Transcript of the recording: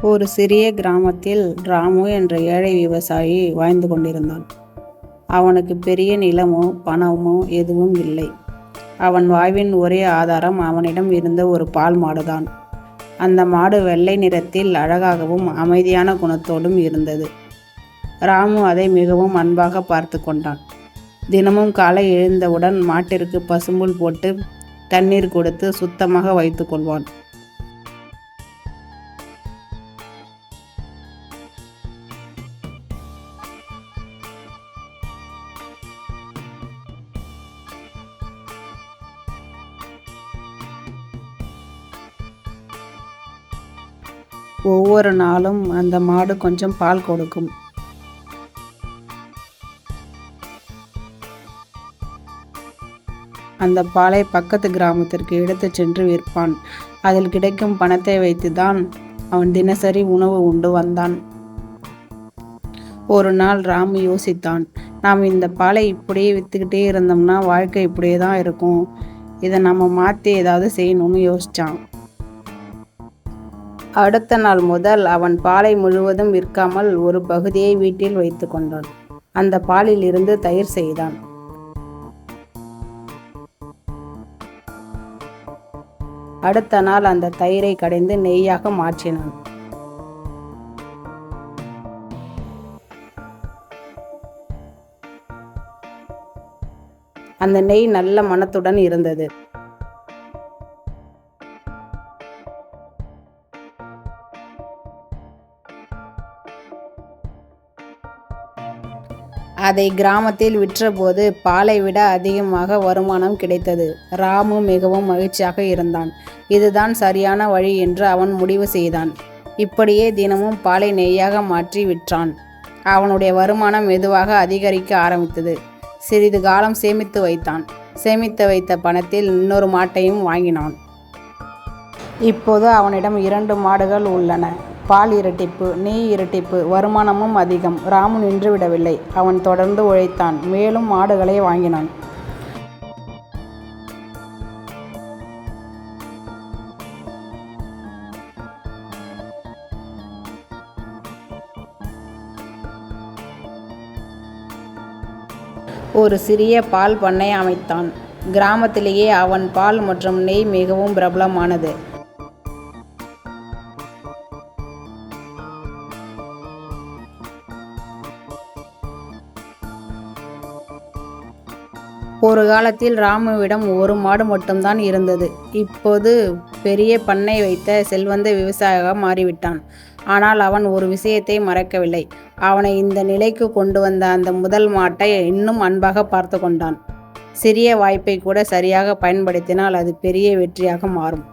ஒரு சிறிய கிராமத்தில் ராமு என்ற ஏழை விவசாயி வாழ்ந்து கொண்டிருந்தான். அவனுக்கு பெரிய நிலமோ பணமோ எதுவும் இல்லை. அவன் வாழ்வின் ஒரே ஆதாரம் அவனிடம் இருந்த ஒரு பால் மாடுதான். அந்த மாடு வெள்ளை நிறத்தில் அழகாகவும் அமைதியான குணத்தோடும் இருந்தது. ராமு அதை மிகவும் அன்பாக பார்த்து கொண்டான். தினமும் காலை எழுந்தவுடன் மாட்டிற்கு பசும்புல் போட்டு தண்ணீர் கொடுத்து சுத்தமாக வைத்து கொள்வான். ஒவ்வொரு நாளும் அந்த மாடு கொஞ்சம் பால் கொடுக்கும். அந்த பாலை பக்கத்து கிராமத்திற்கு எடுத்துச் சென்று விற்பான். அதில் கிடைக்கும் பணத்தை வைத்துதான் அவன் தினசரி உணவு உண்டு வந்தான். ஒரு நாள் ராமு யோசித்தான், நாம் இந்த பாலை இப்படியே விற்றுக்கிட்டே இருந்தோம்னா வாழ்க்கை இப்படியே தான் இருக்கும். இதை நம்ம மாற்றி ஏதாவது செய்யணும்னு யோசித்தான். அடுத்த நாள் முதல் அவன் பாலை முழுவதும் விற்காமல் ஒரு பகுதியை வீட்டில் வைத்து கொண்டான். அந்த பாலில் இருந்து தயிர் செய்தான். அடுத்த நாள் அந்த தயிரை கடைந்து நெய்யாக மாற்றினான். அந்த நெய் நல்ல மணத்துடன் இருந்தது. அதை கிராமத்தில் விற்றபோது பாலை விட அதிகமாக வருமானம் கிடைத்தது. ராமு மிகவும் மகிழ்ச்சியாக இருந்தான். இதுதான் சரியான வழி என்று அவன் முடிவு செய்தான். இப்படியே தினமும் பாலை நெய்யாக மாற்றி விற்றான். அவனுடைய வருமானம் மெதுவாக அதிகரிக்க ஆரம்பித்தது. சிறிது காலம் சேமித்து வைத்தான். சேமித்து வைத்த பணத்தில் இன்னொரு மாட்டையும் வாங்கினான். இப்போது அவனிடம் 2 மாடுகள் உள்ளன. பால் இரட்டிப்பு, நெய் இரட்டிப்பு, வருமானமும் அதிகம். ராமு நின்றுவிடவில்லை. அவன் தொடர்ந்து உழைத்தான். மேலும் மாடுகளை வாங்கினான். ஒரு சிறிய பால் பண்ணை அமைத்தான். கிராமத்திலேயே அவன் பால் மற்றும் நெய் மிகவும் பிரபலமானது. ஒரு காலத்தில் ராமுவிடம் ஒரு மாடு மட்டும்தான் இருந்தது. இப்போது பெரிய பண்ணை வைத்த செல்வந்த விவசாயியாக மாறிவிட்டான். ஆனால் அவன் ஒரு விஷயத்தை மறக்கவில்லை. அவனை இந்த நிலைக்கு கொண்டு வந்த அந்த முதல் மாட்டை இன்னும் அன்பாக பார்த்து கொண்டான். சிறிய வாய்ப்பை கூட சரியாக பயன்படுத்தினால் அது பெரிய வெற்றியாக மாறும்.